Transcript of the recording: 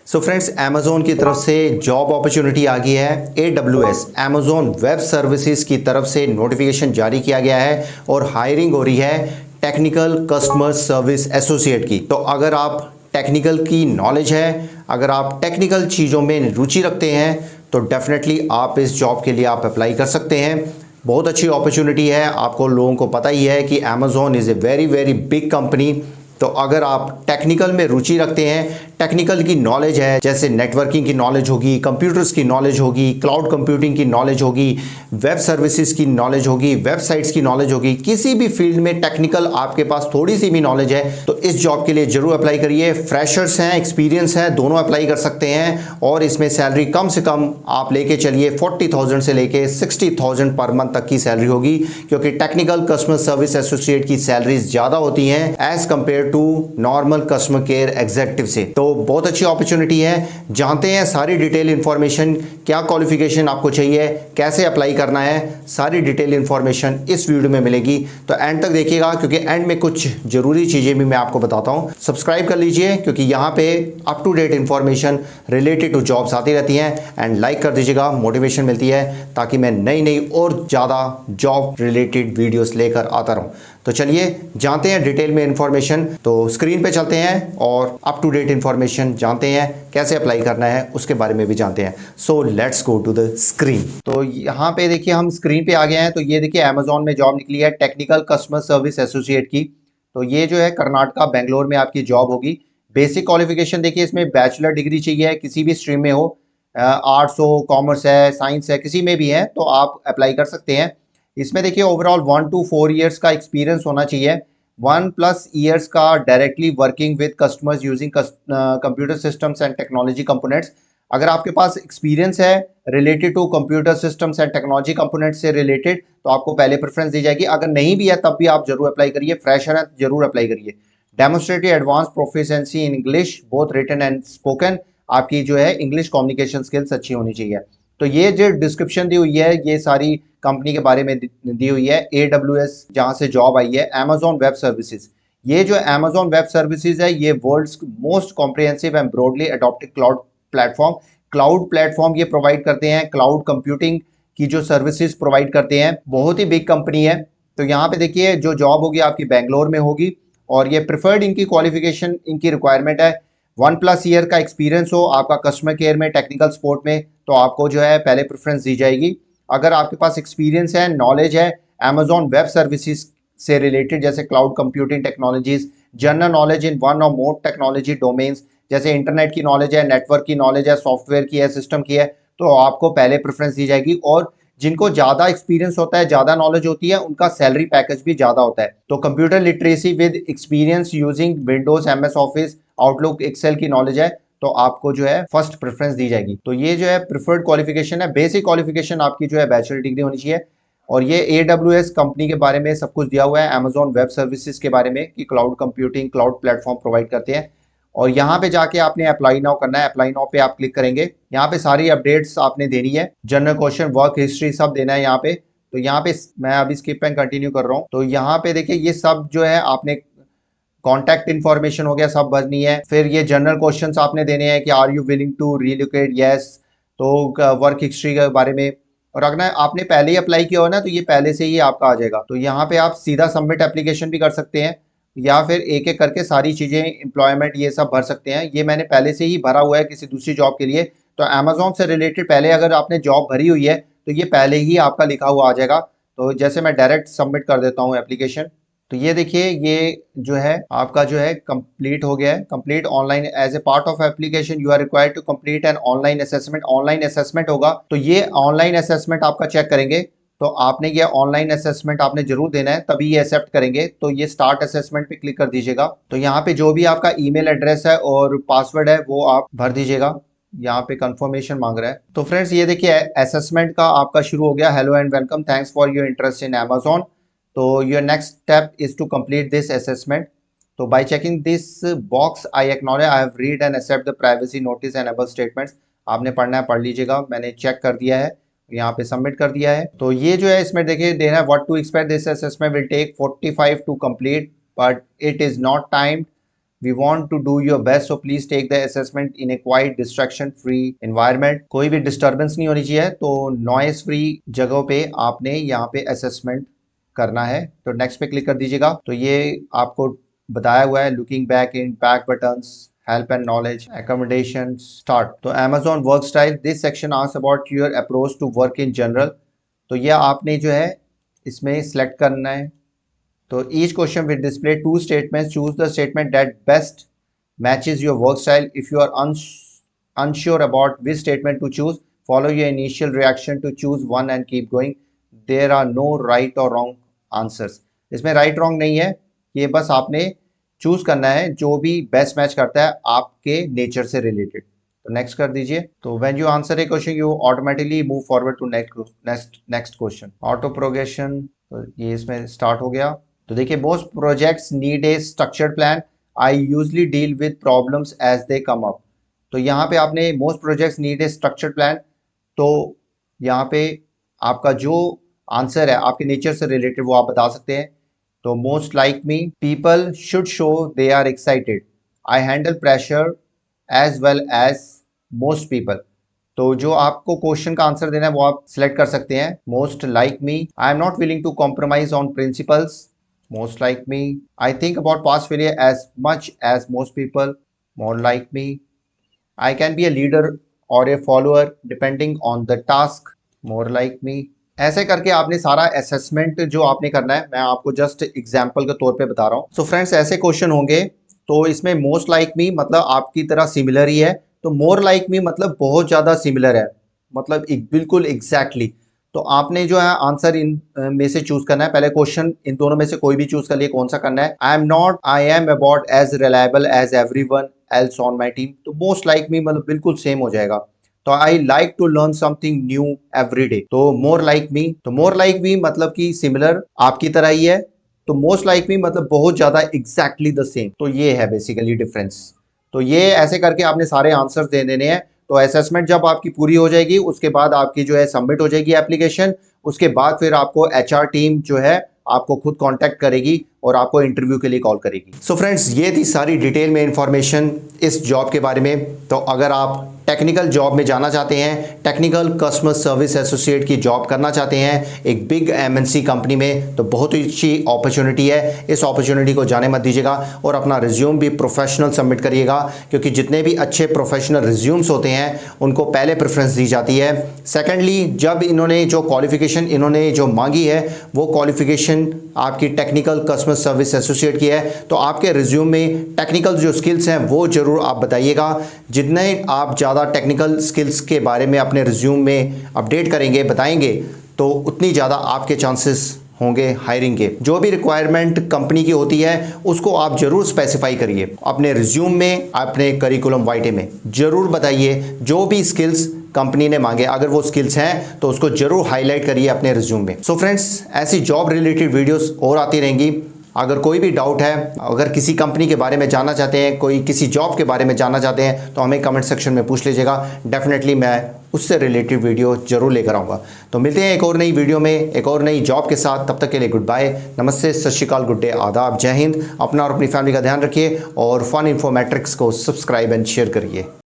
So friends, Amazon की तरफ से जॉब अपॉर्चुनिटी आ गई है। AWS अमेजोन वेब सर्विसेज की तरफ से नोटिफिकेशन जारी किया गया है और हायरिंग हो रही है टेक्निकल कस्टमर सर्विस एसोसिएट की। तो अगर आप टेक्निकल की नॉलेज है, अगर आप टेक्निकल चीज़ों में रुचि रखते हैं तो डेफिनेटली आप इस जॉब के लिए आप अप्लाई कर सकते हैं। बहुत अच्छी अपॉर्चुनिटी है। आपको लोगों को पता ही है कि Amazon is a very very big company. तो अगर आप टेक्निकल में रुचि रखते हैं, टेक्निकल की नॉलेज है, जैसे नेटवर्किंग की नॉलेज होगी, कंप्यूटर्स की नॉलेज होगी, क्लाउड कंप्यूटिंग की नॉलेज होगी, वेब सर्विसेज की नॉलेज होगी, वेबसाइट्स की नॉलेज होगी, किसी भी फील्ड में टेक्निकल आपके पास थोड़ी सी भी नॉलेज है तो इस जॉब के लिए जरूर अप्लाई करिए। फ्रेशर्स हैं, एक्सपीरियंस है, दोनों अप्लाई कर सकते हैं और इसमें सैलरी कम से कम आप लेके चलिए 40,000 से लेके 60,000 पर मंथ तक की सैलरी होगी, क्योंकि टेक्निकल कस्टमर सर्विस एसोसिएट की सैलरीज ज़्यादा होती हैं as compared to normal customer care executive से। तो बहुत अच्छी अपॉर्चुनिटी है। जानते हैं सारी डिटेल इंफॉर्मेशन, क्या क्वालिफिकेशन आपको चाहिए, कैसे अप्लाई करना है, सारी डिटेल इंफॉर्मेशन इस वीडियो में मिलेगी। तो एंड तक देखिएगा, क्योंकि एंड में कुछ जरूरी चीज़ें भी मैं आपको बताता हूँ। सब्सक्राइब कर लीजिए, क्योंकि यहाँ पे up to date information related to jobs आती रहती हैं। एंड लाइक कर दीजिएगा, मोटिवेशन मिलती है ताकि मैं नई नई और ज़्यादा जॉब रिलेटेड वीडियोस लेकर आता रहूँ। तो चलिए जानते हैं डिटेल में इंफॉर्मेशन। तो स्क्रीन पे चलते हैं और अप टू डेट इंफॉर्मेशन जानते हैं, कैसे अप्लाई करना है उसके बारे में भी जानते हैं। So let's go to the screen. तो यहाँ पे देखिए हम स्क्रीन पे आ गए हैं। तो ये देखिए अमेजोन में जॉब निकली है टेक्निकल कस्टमर सर्विस एसोसिएट की। तो ये जो है कर्नाटका बेंगलोर में आपकी जॉब होगी। बेसिक क्वालिफिकेशन देखिए इसमें बैचलर डिग्री चाहिए, किसी भी स्ट्रीम में हो, आर्ट्स हो, कॉमर्स है, साइंस है, किसी में भी है तो आप अप्लाई कर सकते हैं। इसमें देखिए ओवरऑल 1 to 4 ईयर्स का एक्सपीरियंस होना चाहिए। 1+ ईयर्स का directly working with customers using computer systems and technology components. अगर आपके पास एक्सपीरियंस है related to computer systems and technology components से रिलेटेड तो आपको पहले प्रेफरेंस दी जाएगी। अगर नहीं भी है तब भी आप जरूर अप्लाई करिए। फ्रेशर है जरूर अप्लाई करिए। Demonstrative advance proficiency in English both written and spoken. आपकी जो है इंग्लिश कम्युनिकेशन स्किल्स अच्छी होनी चाहिए। तो ये जो डिस्क्रिप्शन दी हुई है ये सारी कंपनी के बारे में दी हुई है। AWS जहां से जॉब आई है, अमेजोन वेब सर्विसेज। ये जो अमेजोन वेब सर्विसेज है ये world's most comprehensive and broadly adopted cloud platform ये प्रोवाइड करते हैं। क्लाउड कंप्यूटिंग की जो सर्विसेज प्रोवाइड करते हैं, बहुत ही बिग कंपनी है। तो यहाँ पे देखिए जो जॉब होगी आपकी बेंगलोर में होगी और ये प्रिफर्ड इनकी क्वालिफिकेशन इनकी रिक्वायरमेंट है 1+ ईयर का एक्सपीरियंस हो आपका कस्टमर केयर में, टेक्निकल सपोर्ट में, तो आपको जो है पहले प्रेफरेंस दी जाएगी। अगर आपके पास एक्सपीरियंस है, नॉलेज है अमेजोन वेब सर्विसेज से रिलेटेड, जैसे cloud computing technologies, general knowledge in one और मोर टेक्नोलॉजी डोमेन्स, जैसे इंटरनेट की नॉलेज है, नेटवर्क की नॉलेज है, सॉफ्टवेयर की है, सिस्टम की है, तो आपको पहले प्रेफरेंस दी जाएगी। और जिनको ज़्यादा एक्सपीरियंस होता है, ज़्यादा नॉलेज होती है, उनका सैलरी पैकेज भी ज़्यादा होता है। तो computer literacy with experience using Windows, MS Office, Outlook, Excel की नॉलेज है तो आपको जो है फर्स्ट प्रेफरेंस दी जाएगी। तो ये जो है प्रिफर्ड क्वालिफिकेशन है। बेसिक क्वालिफिकेशन आपकी जो है बैचलर डिग्री होनी चाहिए। और ये AWS कंपनी के बारे में सब कुछ दिया हुआ है, अमेजोन वेब सर्विसेज के बारे में कि cloud computing, cloud platform provide करते हैं। और यहाँ पे जाके आपने अप्लाई नाउ करना है। अप्लाई नाउ पे आप क्लिक करेंगे, यहाँ पे सारी अपडेट्स आपने देनी है, जनरल क्वेश्चन, वर्क हिस्ट्री सब देना है यहाँ पे। तो यहाँ पे मैं अभी स्किप एंड कंटिन्यू कर रहा हूँ। तो यहाँ पे देखिए ये सब जो है आपने कॉन्टैक्ट इन्फॉर्मेशन हो गया सब भरनी है। फिर ये जनरल क्वेश्चंस आपने देने हैं कि are you willing to relocate, yes. तो वर्क हिस्ट्री के बारे में, और अगर आपने पहले ही अप्लाई किया हो ना तो ये पहले से ही आपका आ जाएगा। तो यहाँ पे आप सीधा सबमिट एप्लीकेशन भी कर सकते हैं या फिर एक एक करके सारी चीज़ें, एम्प्लॉयमेंट ये सब भर सकते हैं। ये मैंने पहले से ही भरा हुआ है किसी दूसरी जॉब के लिए। तो अमेजोन से रिलेटेड पहले अगर आपने जॉब भरी हुई है तो ये पहले ही आपका लिखा हुआ आ जाएगा। तो जैसे मैं डायरेक्ट सबमिट कर देता हूँ एप्लीकेशन। तो ये देखिए ये जो है आपका जो है कंप्लीट हो गया है। Complete online as a part of application you are required to complete an online assessment. Online assessment होगा तो ये ऑनलाइन असेसमेंट आपका चेक करेंगे। तो आपने ये ऑनलाइन असेसमेंट आपने जरूर देना है तभी ये एक्सेप्ट करेंगे। तो ये स्टार्ट असेसमेंट पे क्लिक कर दीजिएगा। तो यहाँ पे जो भी आपका ईमेल एड्रेस है और पासवर्ड है वो आप भर दीजिएगा। यहाँ पे कंफर्मेशन मांग रहा है। तो फ्रेंड्स ये देखिए असेसमेंट का आपका शुरू हो गया। Hello and welcome, thanks for your interest in Amazon. तो your next step is to complete this assessment. तो by checking this box I acknowledge I have read and accept the privacy notice and above statements. आपने पढ़ना है, पढ़ लीजिएगा। मैंने check कर दिया है, यहाँ पे सबमिट कर दिया है। तो ये जो है इसमें देखिए देना है what to expect this assessment will take 45 to complete but it is not timed We want to do your best, so please take the assessment in a quiet, distraction-free environment. कोई भी डिस्टर्बेंस नहीं होनी चाहिए, तो noise free जगहों पे आपने यहाँ पे असेसमेंट करना है। तो नेक्स्ट पे क्लिक कर दीजिएगा। तो ये आपको बताया हुआ है, looking back in back buttons, help and knowledge, accommodation, start. तो Amazon work style, this section asks about your approach to work in general. तो यह आपने जो है इसमें सेलेक्ट करना है। तो each question will display two statements. Choose the statement that best matches your work style. If you are unsure about which statement to choose, follow your initial reaction to choose one and keep going. There are no right or wrong answers. इसमें right wrong नहीं है, ये बस आपने choose करना है जो भी बेस्ट मैच करता है आपके नेचर से रिलेटेड। तो नेक्स्ट कर दीजिए। तो when you answer a question you automatically move forward to next question. Auto progression, तो ये इसमें स्टार्ट हो गया। तो देखिए, most projects need a structured plan, I usually deal with problems as they come up. तो यहाँ पे आपने most projects need a structured plan, तो यहाँ पे आपका जो आंसर है आपके नेचर से रिलेटेड वो आप बता सकते हैं। तो most like me, people should show they are excited, I handle pressure as well as most people. तो जो आपको क्वेश्चन का आंसर देना है वो आप सिलेक्ट कर सकते हैं। Most like me, I am not willing to compromise on principles. Most like me, I think about past failure as much as most people. More like me, I can be a leader or a follower depending on the task. More like me, ऐसे करके आपने सारा assessment जो आपने करना है, मैं आपको जस्ट एग्जांपल के तौर पे बता रहा हूँ। सो फ्रेंड्स, ऐसे क्वेश्चन होंगे तो इसमें मोस्ट लाइक मी मतलब आपकी तरह सिमिलर ही है, तो मोर लाइक मी मतलब बहुत ज़्यादा सिमिलर है, मतलब बिल्कुल एग्जैक्टली। तो आपने जो है आंसर इन में से चूज करना है। पहले क्वेश्चन इन दोनों में से कोई भी चूज कर लिए, कौन सा करना है। I am about as reliable as everyone else on my team. तो मोस्ट लाइक मी मतलब बिल्कुल सेम हो जाएगा। तो I like to learn something new every day. तो मोर लाइक मी, तो मोर लाइक मी मतलब कि सिमिलर आपकी तरह ही है। तो मोस्ट लाइक मी मतलब बहुत ज्यादा एग्जैक्टली द सेम। तो ये है बेसिकली डिफरेंस। तो ये ऐसे करके आपने सारे आंसर दे देने हैं। तो असेसमेंट जब आपकी पूरी हो जाएगी उसके बाद आपकी जो है सबमिट हो जाएगी एप्लीकेशन। उसके बाद फिर आपको एचआर टीम जो है आपको खुद कांटेक्ट करेगी और आपको इंटरव्यू के लिए कॉल करेगी। सो फ्रेंड्स, ये थी सारी डिटेल में इंफॉर्मेशन इस जॉब के बारे में। तो अगर आप टेक्निकल जॉब में जाना चाहते हैं, टेक्निकल कस्टमर सर्विस एसोसिएट की जॉब करना चाहते हैं एक बिग एमएनसी कंपनी में, तो बहुत ही अच्छी अपॉर्चुनिटी है। इस अपॉर्चुनिटी को जाने मत दीजिएगा और अपना रिज्यूम भी प्रोफेशनल सबमिट करिएगा, क्योंकि जितने भी अच्छे प्रोफेशनल रिज्यूम्स होते हैं उनको पहले प्रेफरेंस दी जाती है। सेकेंडली, जब इन्होंने जो क्वालिफिकेशन इन्होंने जो मांगी है वो क्वालिफिकेशन आपकी टेक्निकल कस्टमर सर्विस एसोसिएट की है, तो आपके रिज्यूम में टेक्निकल जो स्किल्स हैं वो जरूर आप बताइएगा। जितने आप ज़्यादा टेक्निकल स्किल्स के बारे में अपने रिज्यूम में अपडेट करेंगे, बताएंगे, तो उतनी ज़्यादा आपके चांसेस होंगे हायरिंग के। जो भी रिक्वायरमेंट कंपनी की होती है उसको आप जरूर स्पेसिफाई करिए अपने रिज्यूम में, अपने करिकुलम वाइटे में जरूर बताइए जो भी स्किल्स कंपनी ने मांगे। अगर वो स्किल्स हैं तो उसको जरूर हाईलाइट करिए अपने रिज्यूम में। सो फ्रेंड्स, ऐसी जॉब रिलेटेड वीडियोस और आती रहेंगी। अगर कोई भी डाउट है, अगर किसी कंपनी के बारे में जानना चाहते हैं, कोई किसी जॉब के बारे में जानना चाहते हैं, तो हमें कमेंट सेक्शन में पूछ लीजिएगा। डेफिनेटली मैं उससे रिलेटेड वीडियो जरूर लेकर आऊँगा। तो मिलते हैं एक और नई वीडियो में एक और नई जॉब के साथ। तब तक के लिए गुड बाय, नमस्ते, सत श्री अकाल, गुड डे, आदाब, जय हिंद। अपना और अपनी फैमिली का ध्यान रखिए और फन इन्फो मैट्रिक्स को सब्सक्राइब एंड शेयर करिए।